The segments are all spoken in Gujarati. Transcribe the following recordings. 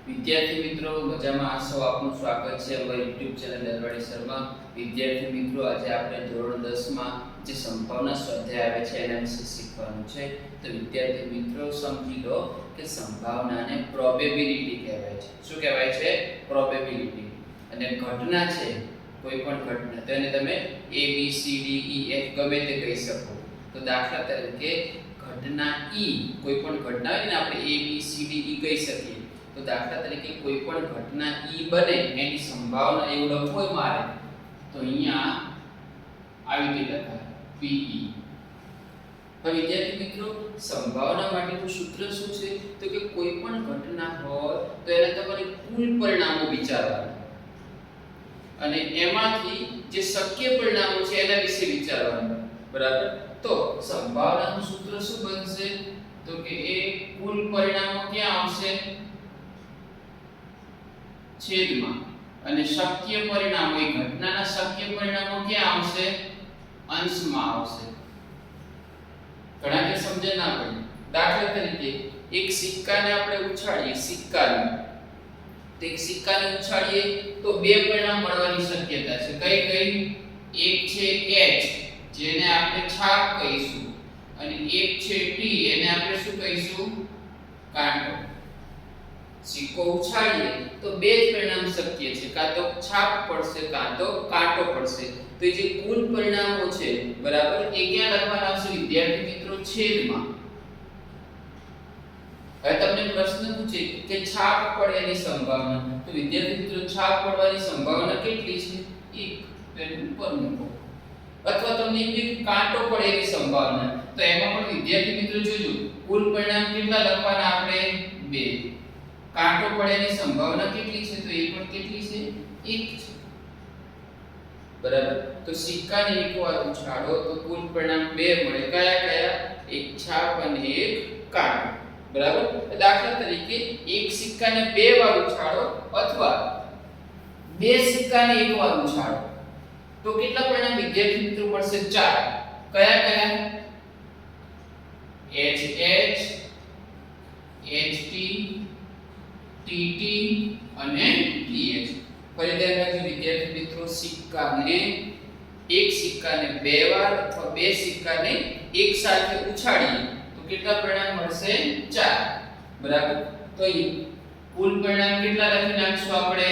વિદ્યાર્થી મિત્રો મજામાં આસો આપનું સ્વાગત છે અમારી YouTube ચેનલ દરવાડી શર્મા. વિદ્યાર્થી મિત્રો આજે આપણે ધોરણ 10 માં જે સંભાવના સ્વાધ્યાય આવે છે એના વિશે શીખવાનું છે. તો વિદ્યાર્થી મિત્રો સમજી લો કે સંભાવનાને પ્રોબેબિલિટી કહેવાય છે. શું કહેવાય છે? પ્રોબેબિલિટી. અને ઘટના છે કોઈ પણ ઘટના તો એને તમે A B C D E F ગમે તે કહી શકો. તો દાખલા તરીકે ઘટના E કોઈ પણ ઘટના હોય ને આપણે A B C D E કહી શકીએ. તો દાખલા તરીકે કોઈ પણ ઘટના E બને એની સંભાવના એવું લખવું હોય મારે તો અહીંયા આવી રીતે લખાય PE. હવે વિદ્યાર્થી મિત્રો સંભાવના માટેનું સૂત્ર શું છે? તો કે કોઈ પણ ઘટના હોય તો એને તમારે કુલ પરિણામો વિચારવાના અને એમાંથી જે શક્ય પરિણામો છે એના વિશે વિચારવાનું. બરાબર? તો સંભાવનાનું સૂત્ર શું બનશે? તો કે એ કુલ પરિણામો ક્યાં આવશે? છેદમાં. અને શક્ય પરિણામો એ ઘટનાના શક્ય પરિણામો ક્યાં આવશે? અંશમાં આવશે. ઘણા કે સમજે ના પડે. દાખલા તરીકે એક સિક્કાને આપણે ઉછાળીએ, સિક્કાને તો એક સિક્કાને ઉછાળીએ તો બે પરિણામ મળવાની શક્યતા છે. કઈ એક છે H જેને આપણે છાપ કહીશું અને એક છે T એને આપણે શું કહીશું? કાંટો. સિક્કો ઉછાળીએ તો બે જ પરિણામ શક્ય છે, કાં તો છાપ પડશે કાં તો કાંટો પડશે. તો જે કુલ પરિણામો છે બરાબર એ ક્યાં લખવાના આવશે વિદ્યાર્થી મિત્રો? છેદમાં. હવે તમને પ્રશ્ન પૂછે કે છાપ પડે એની સંભાવના, તો વિદ્યાર્થી મિત્રો છાપ પડવાની સંભાવના કેટલી છે? 1 પેન ઉપર મૂકો. અથવા તમને કે કાંટો પડે એની સંભાવના, તો એમાં પણ વિદ્યાર્થી મિત્રો જોજો કુલ પરિણામ કેટલા લખવાના આપણે? 2. કાંટો પડેની સંભાવના કેટલી છે? તો એ પણ કેટલી છે? 1 છે. બરાબર? તો સિક્કાને એકવાર ઉછાળો તો કુલ પરિણામ 2 મળે. કયા? એક છાપ અને એક કાંટો. બરાબર? દાખલા તરીકે એક સિક્કાને 2 વાર ઉછાળો અથવા 2 સિક્કાને એકવાર ઉછાળો તો કેટલા પરિણામ વિદ્યાર્થી મિત્રો મળશે? 4. કયા? HH HT TT અને TH. ફરી ધ્યાન રાખજો વિદ્યાર્થી મિત્રો, એક સિક્કાને 2 વાર અથવા 2 સિક્કાને એક સાથે ઉછાળીએ તો કેટલા પરિણામ મળશે? 4. બરાબર? તો અહીં કુલ પરિણામ કેટલા લખી નાખશું આપણે?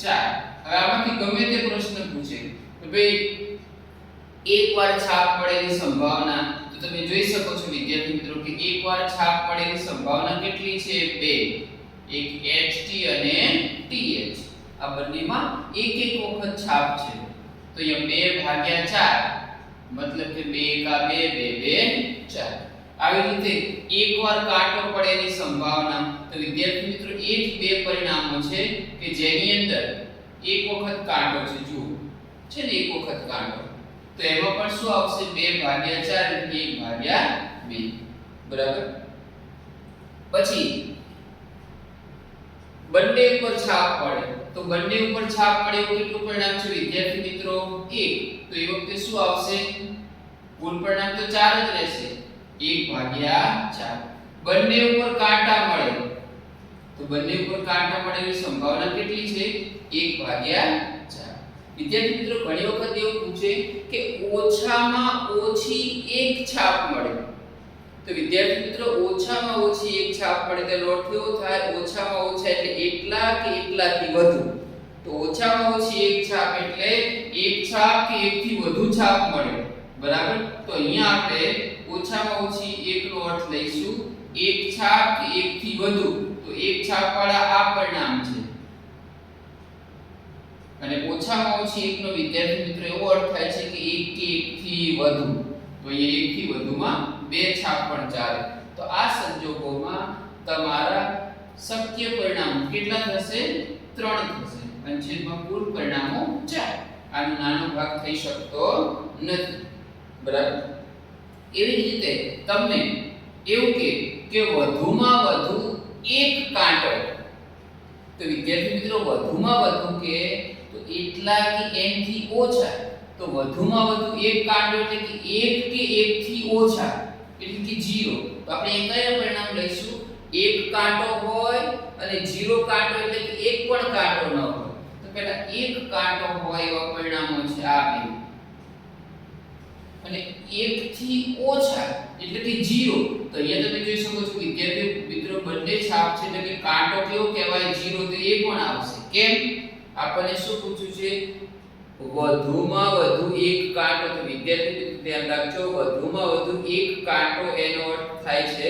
4. હવે આમાંથી ગમે તે પ્રશ્ન પૂછે તો ભાઈ એકવાર છાપ પડેની સંભાવના, તો તમે જોઈ શકો છો વિદ્યાર્થી મિત્રો કે એકવાર છાપ પડેની સંભાવના કેટલી છે? 2. એક HT અને TH. આ બંનેમાં એક વખત છાપ છે તો અહીંયા 2/4 મતલબ કે 2 કા 2 2 4. આવી રીતે એકવાર કાંટો પડેની સંભાવના, તો વિદ્યાર્થી મિત્રો એ જ બે પરિણામો છે કે જેની અંદર એક વખત કાંટો છે. જુઓ છે ને એક વખત કાંટો, તો એમાં પણ શું આવશે? 2/4 એટલે 1/2. બરાબર? પછી બંને ઉપર છાપ પડે તો બંને ઉપર છાપ પડે એવું કેટલું પરિણામ છે વિદ્યાર્થી મિત્રો? 1. તો એ વખતે શું આવશે? કુલ પરિણામ તો 4 જ રહેશે. 1/4. બંને ઉપર કાંટા મળે તો બંને ઉપર કાંટા મળેની સંભાવના કેટલી છે? 1/4. વિદ્યાર્થી મિત્રો ઘણી વખત એવું પૂછે કે ઓછામાં ઓછી એક છાપ મળે, તો વિદ્યાર્થી મિત્રો ઓછામાં ઓછી એક છાપ મળે તેનો અર્થ કેવો થાય? ઓછામાં ઓછા એટલે એટલા કે એટલાથી વધુ. તો ઓછામાં ઓછી એક છાપ એટલે એક છાપ કે એકથી વધુ છાપ મળે. બરાબર? તો અહીંયા આપણે ઓછામાં ઓછી એકનો અર્થ લઈશું એક છાપ કે એકથી વધુ. તો એક છાપ વાળા આ પરિણામ છે અને ઓછામાં ઓછી એકનો વિદ્યાર્થી મિત્રો એવો અર્થ થાય છે કે એક કે એકથી વધુ. તો અહીંયા એકથી વધુમાં 2 છાપ પણ ચાલે. તો આ સંજોગોમાં તમારા શક્ય પરિણામો કેટલા થશે? 3 થશે અને છેદમાં કુલ પરિણામો 4. આનો નાનો ભાગ થઈ શકતો નથી. બરાબર? એવી જ રીતે તમને એવું કે વધુમાં વધુ એક કાંટો, તો વિદ્યાર્થી મિત્રો વધુમાં વધુ કે તો એટલા કે n થી ઓછા, તો વધુમાં વધુ એક કાંટો એટલે કે 1 કે 1 થી ઓછા એટલે કે 0. તો આપણે એ કયા પરિણામ લઈશું? એક કાંટો હોય અને 0 કાંટો એટલે કે એક પણ કાંટો ન હોય. તો પહેલા એક કાંટો હોય એવા પરિણામો છે આ બે. અને 1 થી ઓછા એટલે કે 0. તો અહીંયા તમે જોઈ શકો છો વિદ્યાર્થી મિત્રો બંને છાપ છે એટલે કે કાંટો કેવો કહેવાય 0 તો એ પણ આવશે. કેમ? આપણને શું પૂછ્યું છે? વધુમાં વધુ એક કાંટો. તો વિદ્યાર્થી મિત્રો ધ્યાન રાખજો, વધુમાં વધુ એક કાંટો એનો અર્થ થાય છે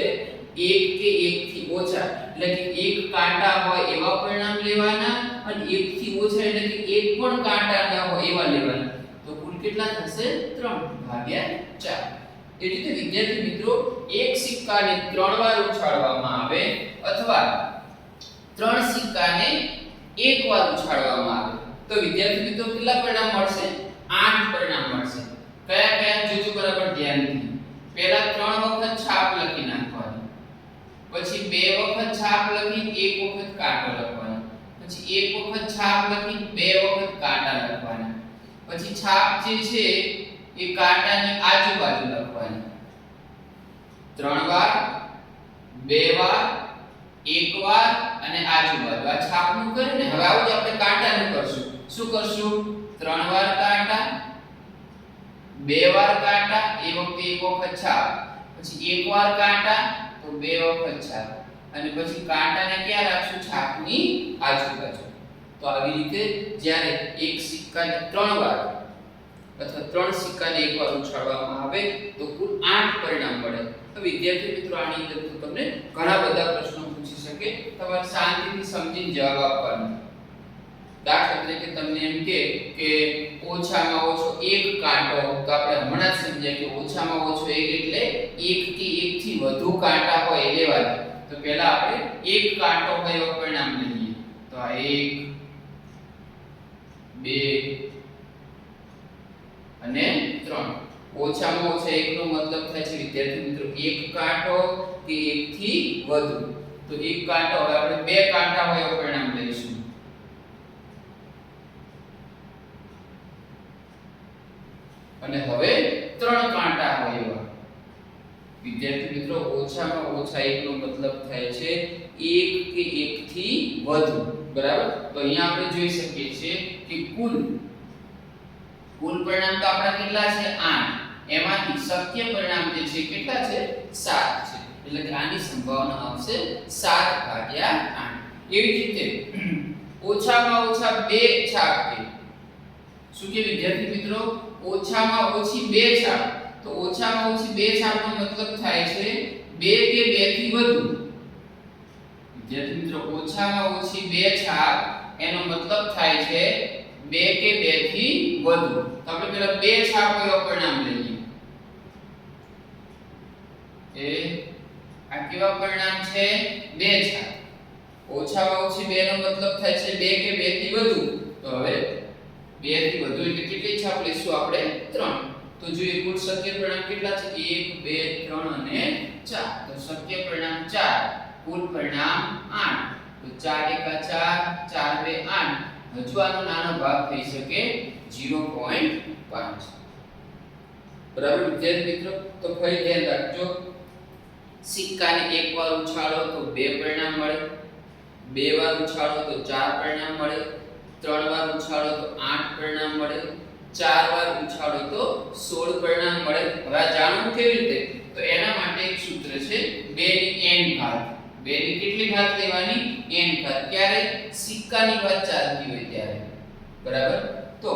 1 કે 1 થી ઓછા. એટલે કે એક કાંટા હોય એવા પરિણામ લેવાના અને 1 થી ઓછા એટલે કે એક પણ કાંટા ન હોય એવા લેવાના. તો કુલ કેટલા થશે? 3/4. એ રીતે વિદ્યાર્થી મિત્રો એક સિક્કાને 3 વાર ઉછાળવામાં આવે અથવા 3 સિક્કાને એક વાર ઉછાળવામાં આવે તો વિદ્યાર્થી મિત્રો કેટલા પરિણામ મળશે? 8 પરિણામ મળશે. કયા કયા જોજો બરાબર ધ્યાનથી. પહેલા 3 વખત છાપ લખી નાખવાની, પછી 2 વખત છાપ લખી 1 વખત કાંટો લખવાનો, પછી 1 વખત છાપ લખી 2 વખત કાંટા લખવાના, પછી છાપ જે છે એ કાંટાની આજુબાજુ લખવાની. 3 વાર, 2 વાર, 1 વાર અને આજુબાજુ આ છાપનું કરીને હવે આવું જ આપણે કાંટાનું કરશું. શું કરશું? 3 વાર કાંટા, 2 વાર કાંટા, એ વખતે 1 વખત છાપ, પછી 1 વાર કાંટા તો 2 વખત છાપ અને પછી કાંટાને ક્યાં રાખશું? છાપની આજુબાજુ. તો આવી રીતે જ્યારે એક સિક્કાને 3 વાર અથવા 3 સિક્કાને એક વાર ઉછાળવામાં આવે તો કુલ 8 પરિણામ મળે. તો વિદ્યાર્થી મિત્રો આની અંદર તો તમને ઘણા બધા પ્રશ્નો પૂછી શકે, તમારે શાંતિથી સમજીને જવાબ આપવાનો. દાખલા તરીકે તમને એમ કે ઓછામાં ઓછો એક કાંટો, તો આપણે હમણાં જ સમજ્યા કે ઓછામાં ઓછો એક એટલે એક કે એકથી વધુ કાંટા હોય એ લેવાના. તો પહેલા આપણે એક કાંટો હોય એવા પરિણામ લઈએ. તો આ 1 2 અને 3. ઓછામાં ઓછા એકનો મતલબ થાય છે વિદ્યાર્થી મિત્રો એક કાંટો કે એકથી વધુ. તો એક કાંટો હવે આપણે 2 કાંટા હોય એવા પરિણામ લઈશું. અને હવે 3 કાંટા હોય એવા. વિદ્યાર્થી મિત્રો ઓછામાં ઓછા એકનો મતલબ થાય છે એક કે એકથી વધુ. બરાબર? તો અહીંયા આપણે જોઈ શકીએ છીએ કે કુલ પરિણામ તો આપણા કેટલા છે? 8. એમાંથી શક્ય પરિણામ જે છે કેટલા છે? 7 છે. એટલે કે આની સંભાવના આવશે 7/8. એવી રીતે ઓછામાં ઓછા 2 છાપ કે શું કે વિદ્યાર્થી મિત્રો? ઓછામાં ઓછી 2 છાપ. તો ઓછામાં ઓછી 2 છાપનો મતલબ થાય છે 2 કે 2 થી વધુ. વિદ્યાર્થી મિત્રો ઓછામાં ઓછી 2 છાપ એનો મતલબ થાય છે 2 કે 2 થી વધુ. તો આપણે પહેલા 2 છાપ એવા પરિણામ લઈએ. આ કેવા પરિણામ છે? 2 છાપ. ઓછામાં ઓછી 2 નો મતલબ થાય છે 2 કે 2 થી વધુ. તો હવે 2 થી વધુ એટલે કેટલી છાપ લઈશું આપણે? 3. તો જોઈએ કુલ શક્ય પરિણામ કેટલા છે? 1 2 3 અને 4. તો શક્ય પરિણામ 4, કુલ પરિણામ 8. તો 4 * 4 4 2 8. હજુ આનો નાનો ભાગ થઈ શકે 0.5. બરાબર વિદ્યાર્થી મિત્રો? તો ફરી ધ્યાન રાખજો, સિક્કાને એક વાર ઉછાળો તો 2 પરિણામ મળે, 2 વાર ઉછાળો તો 4 પરિણામ મળે, 3 વાર ઉછાળો તો 8 પરિણામ મળે, 4 વાર ઉછાળો તો 16 પરિણામ મળે. હવે આ જાણવું કેવી રીતે? તો એના માટે એક સૂત્ર છે 2 ની n ઘાત. 2 ની કેટલી ઘાત લેવાની? n ઘાત. ક્યારે? સિક્કાની વાત ચાલતી હોય ત્યારે. બરાબર? તો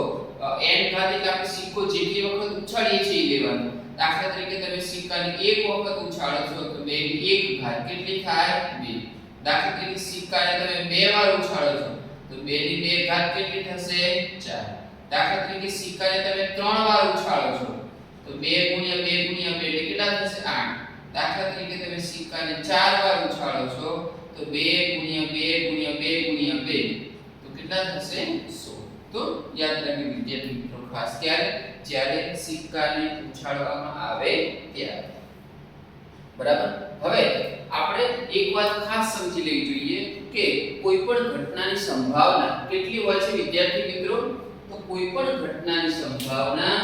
n ઘાત એટલે આપણે સિક્કો જેટલી વખત ઉછાળીએ છીએ એ લેવાનું. દાખલા તરીકે તમે સિક્કાને એક વખત ઉછાળો છો તો 2 ની 1 ઘાત કેટલી થાય? 2. દાખલા તરીકે સિક્કાને તમે 2 વાર ઉછાળો છો તો 2 ની 2 ઘાત કેટલી થશે? 4. દાખલા તરીકે સિક્કાને તમે 3 વાર ઉછાળો છો તો 2 * 2 * 2 એટલે કેટલા થશે? 8. દાખલા તરીકે તમે સિક્કાને 4 વાર ઉછાળો છો તો 2 * 2 * 2 * 2 તો કેટલા થશે? 16. તો યાદ રાખજો વિદ્યાર્થી મિત્રો, ખાસ જ્યારે સિક્કાને ઉછાળવામાં આવે ત્યારે. બરાબર? હવે આપણે એક વાત ખાસ સમજી લેવી જોઈએ કે કોઈ પણ ઘટનાની સંભાવના કેટલી હોય છે વિદ્યાર્થી મિત્રો? તો કોઈ પણ ઘટનાની સંભાવના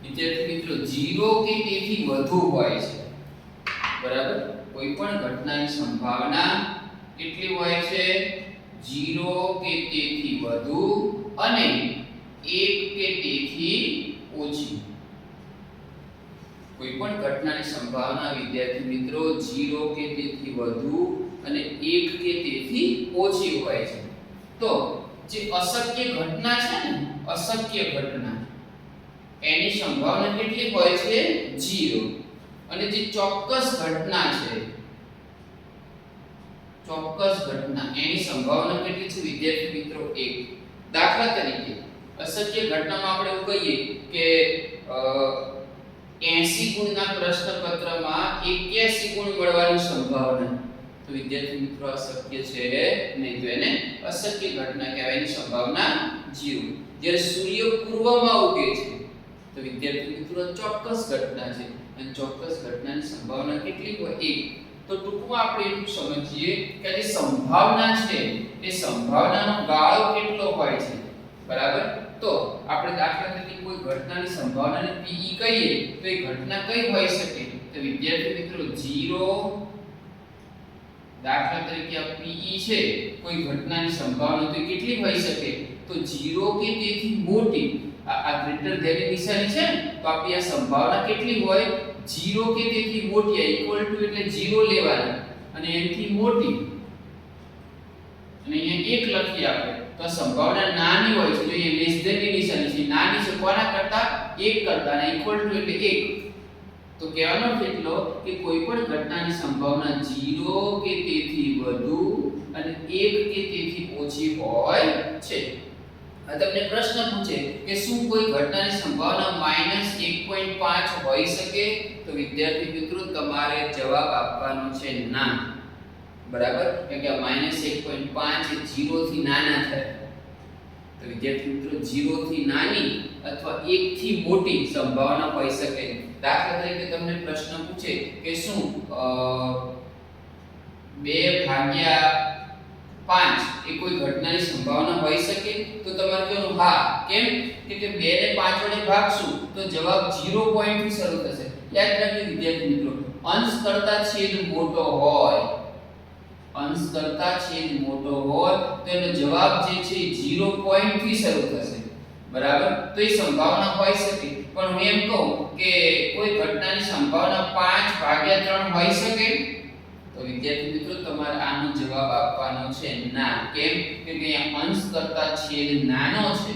વિદ્યાર્થી મિત્રો 0 કે તેથી વધુ હોય છે. બરાબર? કોઈ પણ ઘટનાની સંભાવના કેટલી હોય છે? 0 કે તેથી વધુ અને 1 કે તેથી ઓછી. કોઈ પણ ઘટનાની સંભાવના વિદ્યાર્થી મિત્રો 0 કે તેથી વધુ અને 1 કે તેથી ઓછી હોય છે. તો જે અશક્ય ઘટના છે ને, અશક્ય ઘટના એની સંભાવના કેટલી હોય છે? 0. અને જે ચોક્કસ ઘટના છે, ચોક્કસ ઘટના એની સંભાવના કેટલી છે વિદ્યાર્થી મિત્રો? 1. દાખલા તરીકે અશક્ય ઘટનામાં આપણે એવું કહીએ કે 80 ગુણના પ્રશ્નપત્રમાં 81 ગુણ મળવાની સંભાવના, તો વિદ્યાર્થી મિત્રો આ શક્ય છે નહીં, તો એને અશક્ય ઘટના કહેવાય, એની સંભાવના 0. જ્યારે સૂર્ય પૂર્વમાં ઉગે છે તો વિદ્યાર્થી મિત્રો ચોક્કસ ઘટના છે અને ચોક્કસ ઘટનાની સંભાવના કેટલી હોય? 1. તો ટૂંકમાં આપણે એટલું સમજીએ કે જે સંભાવના છે એ સંભાવનાનો ગાળો કેટલો હોય છે, બરાબર? તો આપણે દાખલા તરીકે કોઈ ઘટનાની સંભાવનાને Pe કહીએ તો એ ઘટના કઈ હોઈ શકે? તો વિદ્યાર્થી મિત્રો 0, દાખલા તરીકે આ Pe છે કોઈ ઘટનાની સંભાવના તો કેટલી હોઈ શકે? તો 0 કે તેથી મોટી. આ ગ્રેટર ધેન ની નિશાની છે તો આપણી આ સંભાવના કેટલી હોય? 0 કે તેથી મોટી. આ ઇક્વલ ટુ એટલે 0 લેવાના અને એનાથી મોટી, અને અહીંયા 1 લખીએ આપણે તો આ સંભાવના નાની હોય છે. જો અહીંયા લેસ ધેન ની નિશાની છે, નાની છે કોના કરતા? 1 કરતા, અને ઇક્વલ ટુ એટલે 1. તો કહેવાનો અર્થ એટલો કે કોઈ પણ ઘટનાની સંભાવના 0 કે તેથી વધુ અને 1 કે તેથી ઓછી હોય છે. આ તમને પ્રશ્ન પૂછે કે શું કોઈ ઘટનાની સંભાવના -1.5 હોઈ શકે? તો વિદ્યાર્થી મિત્રો તમારે જવાબ આપવાનો છે ના, બરાબર? કેમ કે -1.5 એ 0 થી નાના થાય. તો વિદ્યાર્થી મિત્રો 0 થી નાની અથવા 1 થી મોટી સંભાવના હોઈ શકે. દાખલા તરીકે તમને પ્રશ્ન પૂછે કે શું 2/5 એ કોઈ ઘટનાની સંભાવના હોઈ શકે? તો તમારે કહેવાનું હા. કેમ? કે 2 ને 5 વડે ભાગશું તો જવાબ 0 પોઈન્ટ થી શરૂ થશે. યાદ રાખજો વિદ્યાર્થી મિત્રો, અંશ કરતા છેદ મોટો હોય, અંશ કરતા છેદ મોટો હોય તો એનો જવાબ જે છે 0 પોઈન્ટ થી શરૂ થશે, બરાબર? તો એ સંભાવના હોઈ શકે. પણ હું એમ કહું કે કોઈ ઘટનાની સંભાવના 5/3 હોઈ શકે? તો વિદ્યાર્થી મિત્રો તમારે આનો જવાબ આપવાનો છે ના. કેમ? કે અહીંયા અંશ કરતા છેદ નાનો છે,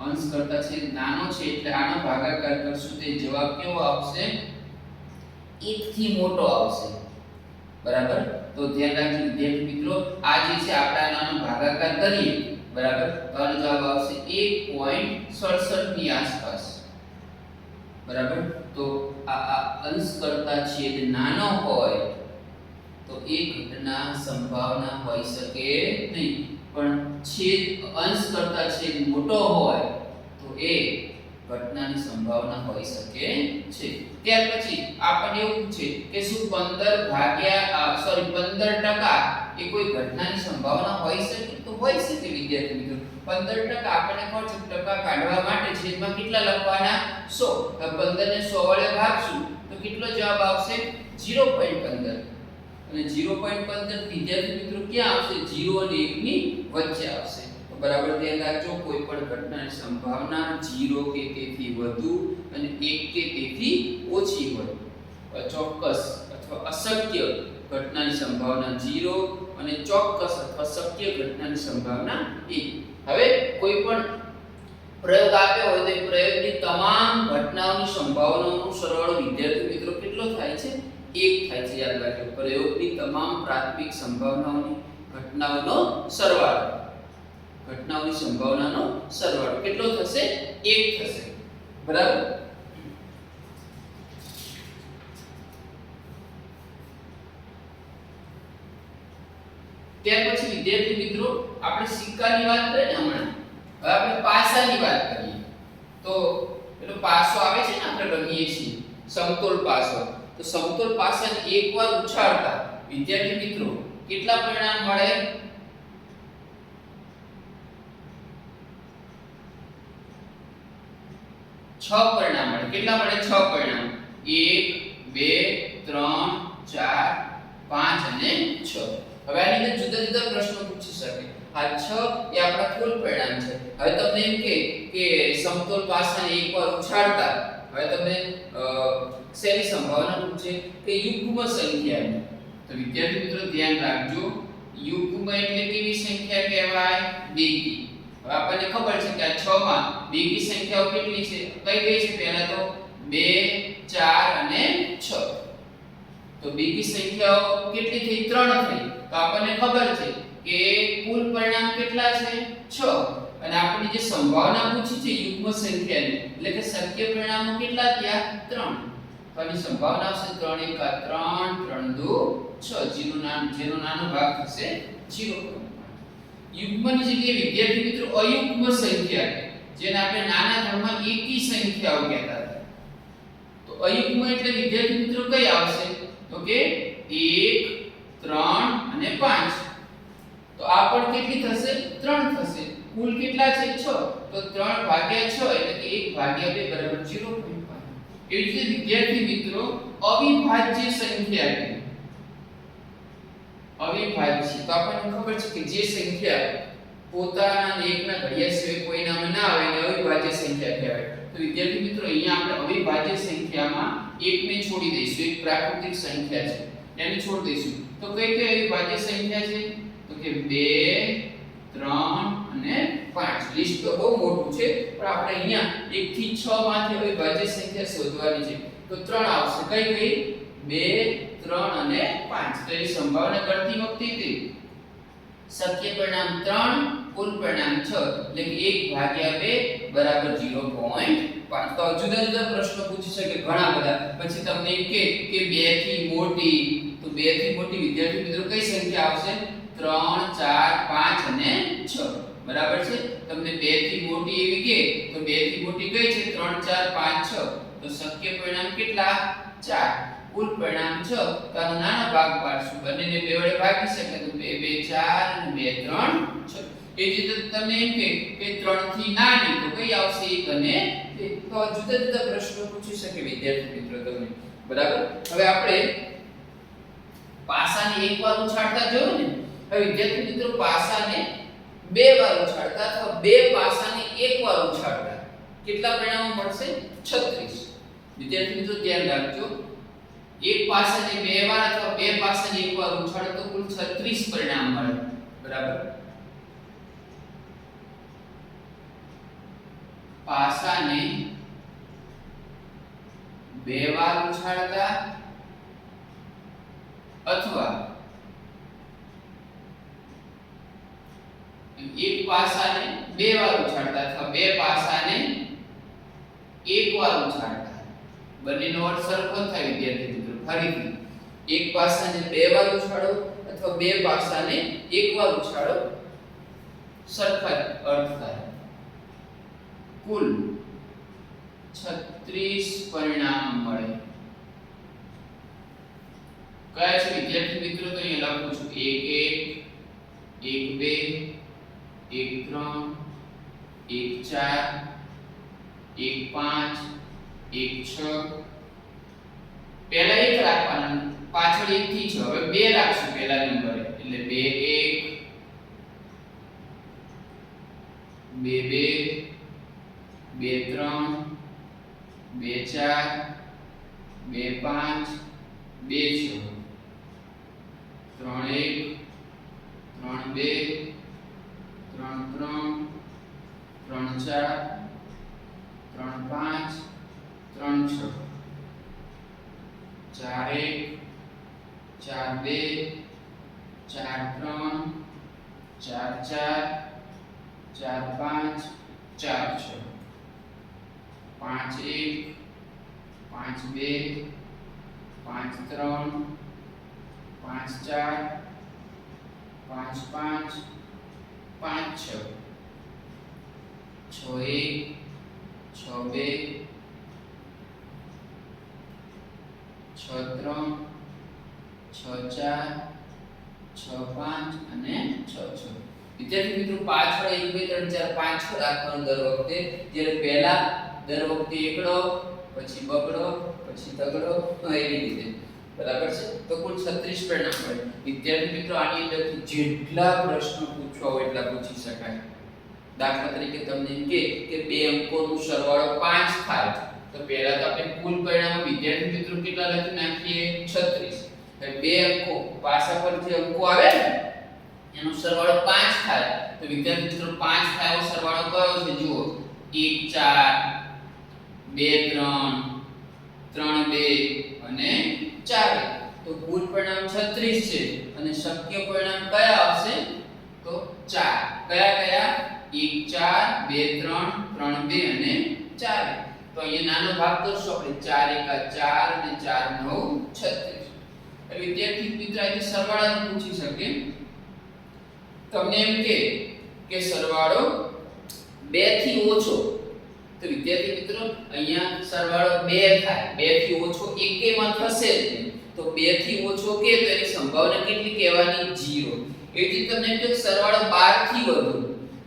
અંશ કરતા છેદ નાનો છે એટલે આનો ભાગાકાર કરશું તો જવાબ કેવો આવશે? 1 થી મોટો આવશે, બરાબર? તો ધ્યાન રાખજો વિદ્યાર્થી મિત્રો, આ જે છે આપણે આનો ભાગાકાર કરીએ, બરાબર? તો આનો જવાબ આવશે 1.67 ની આસપાસ, બરાબર? તો આ અંશ કરતા છેદ નાનો હોય તો એ ઘટના સંભાવના હોઈ શકે નહીં, પણ છેદ અંશ કરતા છેદ મોટો હોય તો એ ઘટનાની સંભાવના હોઈ શકે છે. ત્યાર પછી આપણને એવું પૂછે કે શું 15% એ કોઈ ઘટનાની સંભાવના હોઈ શકે? તો હોઈ શકે વિદ્યાર્થી મિત્રો. 15% આપણને કોણ છે? ટકા કાઢવા માટે છેદમાં કેટલા લખવાના? 100. તો 15 ને 100 વડે ભાગશું તો કેટલો જવાબ આવશે? 0.15. અને 0.15 વિદ્યાર્થી મિત્રો ક્યાં આવશે? 0 અને 1 ની વચ્ચે આવશે. તો બરાબર ધ્યાન રાખજો, કોઈ પણ ઘટનાની સંભાવના 0 કે તેથી વધુ અને 1 કે તેથી ઓછી હોય. ચોક્કસ અથવા અશક્ય ઘટનાની સંભાવના 0 અને ચોક્કસ અથવા શક્ય ઘટનાની સંભાવના 1. હવે કોઈ પણ પ્રયોગ આપ્યો હોય તો એ પ્રયોગની તમામ ઘટનાઓની સંભાવનાઓનો સરવાળો વિદ્યાર્થી મિત્રો કેટલો થાય છે? 1 થાય છે. યાદ રાખજો, પ્રયોગની તમામ પ્રાથમિક સંભાવનાઓની ઘટનાઓનો સરવાળો, ઘટનાઓની સંભાવનાનો સરવાળો કેટલો થશે? 1 થશે, બરાબર? ત્યાર પછી વિદ્યાર્થી મિત્રો આપણે સિક્કાની વાત કરીએ ને હમણાં, હવે આપણે પાસાની વાત કરીએ. તો પેલો પાસો આવે છે ને, આપણે રમીએ છીએ સમતોલ પાસો. તો સમતોલ પાસાને એકવાર ઉછાળતા વિદ્યાર્થી મિત્રો કેટલા પરિણામ મળે? 6 પરિણામ મળે. કેટલા મળે? 6 પરિણામ. 1 2 3 4 5 અને 6. હવે આની અંદર જુદા જુદા પ્રશ્નો પૂછી શકે. આ 6 એ આપણા કુલ પરિણામ છે. હવે તમને એમ કે સમતોલ પાસાને એકવાર ઉછાળતા હવે તમને શેની સંભાવના પૂછે કે યુગ્મ સંખ્યાની. તો વિદ્યાર્થી મિત્રો ધ્યાન રાખજો, યુગ્મ એટલે કેવી સંખ્યા કહેવાય? બેકી. હવે આપણને ખબર છે કે આ 6 માં બેકી સંખ્યાઓ કેટલી છે? કઈ કઈ છે? પહેલા તો 2 4 અને 6. તો બેકી સંખ્યાઓ કેટલી થઈ? 3 થઈ. તો આપણને ખબર છે કે કુલ પરિણામ કેટલા છે? 6. અને આપણી જે સંભાવના પૂછી છે યુગ્મ સંખ્યાની એટલે કે શક્ય પરિણામો કેટલા થયા? 3. તો આની સંભાવના આવશે 3 * 1 3 3 2 6 જેનો નાનો ભાગ થશે 0. યુગ્મની જગ્યાએ વિદ્યાર્થી મિત્રો અયુગ્મ સંખ્યા જેને આપણે નાના ધોરણમાં એકી સંખ્યાઓ કહેતા હતા. તો અયુગ્મ એટલે વિદ્યાર્થી મિત્રો કઈ આવશે? તો કે 1 3 અને 5. તો આ પણ કેટલી થશે? 3 થશે. કુલ કેટલા છે? 6. તો 3 ભાગ્યા 6 એટલે કે 1 ભાગ્યા 2 બરાબર 0.5. એવી રીતે વિદ્યાર્થી મિત્રો અવિભાજ્ય સંખ્યા છે. અવિભાજ્ય તો આપણને ખબર છે કે જે સંખ્યા પોતાના એકના ઘડિયા સિવાય કોઈનામાં ના આવે એને અવિભાજ્ય સંખ્યા કહેવાય. તો વિદ્યાર્થી મિત્રો અહીંયા આપણે અવિભાજ્ય સંખ્યામાં એકને છોડી દઈશું. એક પ્રાકૃતિક સંખ્યા છે એને છોડી દઈશું. તો કઈ કઈ અવિભાજ્ય સંખ્યા છે? તો કે 2 3 અને 5. લિસ્ટ તો બહુ મોટું છે પણ આપણે અહીંયા 1 થી 6 માંથી અવિભાજ્ય સંખ્યા શોધવાની છે. તો 3 આવશે. કઈ કઈ? 2 3 અને 5. તો એની સંભાવના કરતી વખતે તે શક્ય પરિણામ 3 કુલ પરિણામ 6 એટલે કે 1 ભાગ્યા 2 બરાબર 0.5. તો જુદા જુદા પ્રશ્નો પૂછી શકે ઘણા બધા. પછી તમને એમ કે 2 થી મોટી, તો 2 થી મોટી વિદ્યાર્થી મિત્રો કઈ સંખ્યા આવશે? 3 4 5 અને 6. બરાબર છે. તમને 2 થી મોટી એવી કે તો 2 થી મોટી કઈ છે? 3 4 5 6. તો શક્ય પરિણામ કેટલા? 4. કુલ પરિણામ 6. તો આનો નાનો ભાગ પાડશું. બંનેને 2 વડે ભાગી શકાય. તો 2 2 4 અને 2 3 6. એ જ રીતે તમને એમ કે 3 થી નાની તો કઈ આવશે? 1 અને 2. તો જુદા જુદા પ્રશ્નો પૂછી શકે વિદ્યાર્થી મિત્રો તમને. બરાબર. હવે આપણે પાસાને એકવાર ઉછાળતા જોયું ને. હવે વિદ્યાર્થી મિત્રો પાસાને 2 વાર ઉછાળતા અથવા 2 પાસાને એકવાર ઉછાળતા કેટલા પરિણામો મળશે? 36. વિદ્યાર્થી મિત્રો ધ્યાન રાખજો, એક પાસાને 2 વાર અથવા 2 પાસાને એકવાર ઉછાળો તો કુલ 36 પરિણામ મળે. બરાબર. પાસાને 2 વાર ઉછાળતા અથવા એક પાસાને 2 વાર ઉછાળતા અથવા 2 પાસાને એક વાર ઉછાળતા. બંનેનો અર્થ સરખો થાય વિદ્યાર્થી મિત્રો. ફરીથી એક પાસાને 2 વાર ઉછાળો અથવા 2 પાસાને એક વાર ઉછાળો, સરખા અર્થ થાય. કુલ 36 પરિણામ મળે. કયા છે વિદ્યાર્થી મિત્રો? તો અહીંયા લખું છું 1 1 1 2 1 3 1 4 1 5 1 6 પહેલા 1 રાખવાના, પાછળ 1 થી 6. હવે 2 રાખશું પહેલા નંબરે એટલે 2 1 2 2 2 3 2 4 2 5 2 6 3 1 3 2 3 3 3 4 3 5 3 6 4 1 4 2 4 3 4 4 4 5 4 6 5 1 5 2 5 3 5 4 5 5 5 6 6 1 6 2 6 3 6 4 6 5 અને 6 6. વિદ્યાર્થી મિત્રો પાછળ 1 2 3 4 5 6 રાખવાનું દર વખતે. જ્યારે પહેલા દર વખતે એકડો, પછી બગડો, પછી તગડો, એવી રીતે. બરાબર છે, તો કુલ 36 પરિણામ મળે. વિદ્યાર્થી મિત્રો આની અંદરથી જેટલા પ્રશ્નો પૂછવા હોય એટલા પૂછી શકાય. દાખલા તરીકે તમને એમ કે બે અંકોનો સરવાળો 5 થાય, તો પહેલા તો આપણે કુલ પરિણામ વિદ્યાર્થી મિત્રો કેટલા લખી નાખીએ 36. હવે બે અંકો પાછા પર જે અંકો આવે ને એનો સરવાળો 5 થાય, તો વિદ્યાર્થી મિત્રો 5 થાય એવો સરવાળો કયો છે જુઓ, 1 4 2 3 3 2 અને 4. તો કુલ પરિણામ 36 છે અને શક્ય પરિણામ કયા આવશે તો 4. કયા કયા 1 4 2 3 3 2 અને 4. તો અહીંયા નાનો ભાગ કરશું આપણે 4 1 4 અને 4 9 36. હવે વિદ્યાર્થી મિત્રો આ સરવાળાનું પૂછી શકે. તમને એમ કે સરવાળો 2 થી ઓછો, તો વિદ્યાર્થી મિત્રો અહીંયા સરવાળો 2 થાય, 2 થી ઓછો એકેયમાં થશે જ નહીં. તો 2 થી ઓછો કે તો એની સંભાવના કેટલી કહેવાની 0. એટલે તમને એમ કે સરવાળો 12 થી વધુ,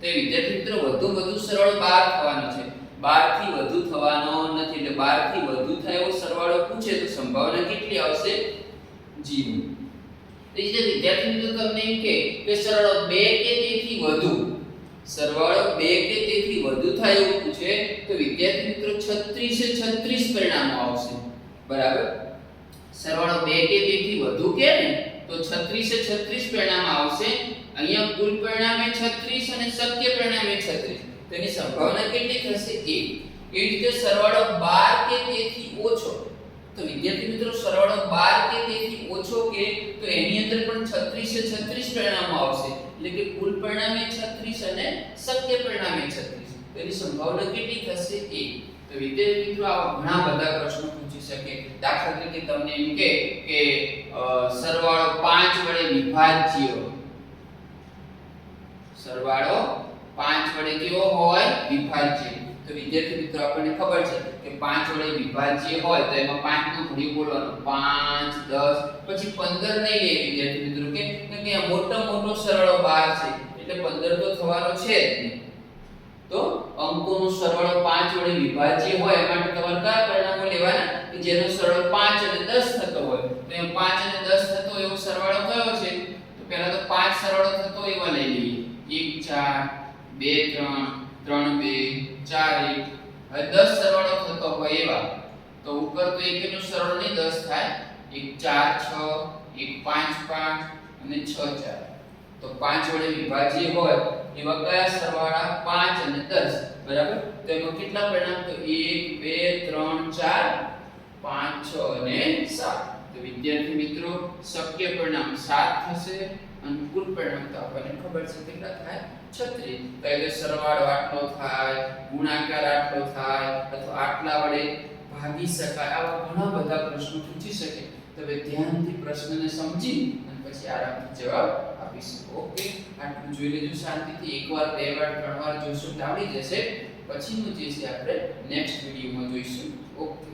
તો વિદ્યાર્થી મિત્રો વધુ સરવાળો 12 થવાનો છે, 12 થી વધુ થવાનો નથી. એટલે 12 થી વધુ થાય એવો સરવાળો પૂછે તો સંભાવના કેટલી આવશે 0. એ રીતે વિદ્યાર્થી મિત્રો તમને એમ કે સરવાળો 2 કે તેથી વધુ, સરવાળો 2 કે તેથી વધુ થાય એવું પૂછે તો વિદ્યાર્થી મિત્રો 36 એ 36 પરિણામો આવશે. બરાબર, સરવાળો 2 કે તેથી વધુ કે ને તો 36 એ 36 પરિણામ આવશે. અહીંયા કુલ પરિણામ એ 36 અને શક્ય પરિણામ એ 36, તો એની સંભાવના કેટલી થશે 1. એ રીતે સરવાળો 12 કે તેથી ઓછો, તો વિદ્યાર્થી મિત્રો સરવાળો 12 કે તેથી ઓછો કે તો એની અંદર પણ 36 એ 36 પરિણામો આવશે. એટલે કે કુલ પરિણામ એ 36 અને શક્ય પરિણામ એ 36, તો એની સંભાવના કેટલી થશે 1. તો વિદ્યાર્થી મિત્રો આવા ઘણા બધા પ્રશ્નો પૂછી શકે. દાખલા તરીકે તમને એમ કે સરવાળો 5 વડે વિભાજ્ય, સરવાળો 5 વડે કેવો હોય વિભાજ્ય. તો વિદ્યાર્થી મિત્રો આપણને ખબર છે કે 5 વડે વિભાજ્ય હોય તો એમાં 5 નો ઘડિયો બોલવાનો 5 10 પછી 15 નહીં લે વિદ્યાર્થી મિત્રો કે અહીંયા મોટો સરવાળો 12 છે એટલે 15 તો થવાનો છે જ નહીં. તો અંકોનો સરવાળો 5 વડે વિભાજ્ય હોય એ માટે તમારે કયા પરિણામો લેવાના કે જેનો સરવાળો 5 અને 10 થતો હોય. તો એમ 5 અને 10 થતો એવો સરવાળો કયો છે તો પહેલા તો 5 સરવાળો થતો એવા લઈ લઈએ 1 4 2 3 3 2 4 1. હવે 10 સરવાળો થતો હોય એવા તો ઉપર તો એકેનો સરવાળો નહીં 10 થાય 1 4 6 1 5 5 અને 6 4. તો 5 વડે વિભાજ્ય હોય એવા કયા સરવાળા 5 અને 10. બરાબર, તો એમાં કેટલા પરિણામ તો 1 2 3 4 5 6 અને 7. તો વિદ્યાર્થી મિત્રો શક્ય પરિણામ 7 થશે અને કુલ પરિણામ તો આપણને ખબર છે કેટલા થાય 36. તો એટલે સરવાળો આટલો થાય, ગુણાકાર આટલો થાય અથવા આટલા વડે ભાગી શકાય. આવા ઘણા બધા પ્રશ્નો પૂછી શકે. તો હવે ધ્યાનથી પ્રશ્નને સમજી અને પછી આરામથી જવાબ આપી શકો. ઓકે, આટલું જોઈ લેજો શાંતિથી. એકવાર, બે વાર, ત્રણ વાર જોશો તો આવડી જશે. પછીનું જે છે આપણે નેક્સ્ટ વિડિયોમાં જોઈશું. ઓકે.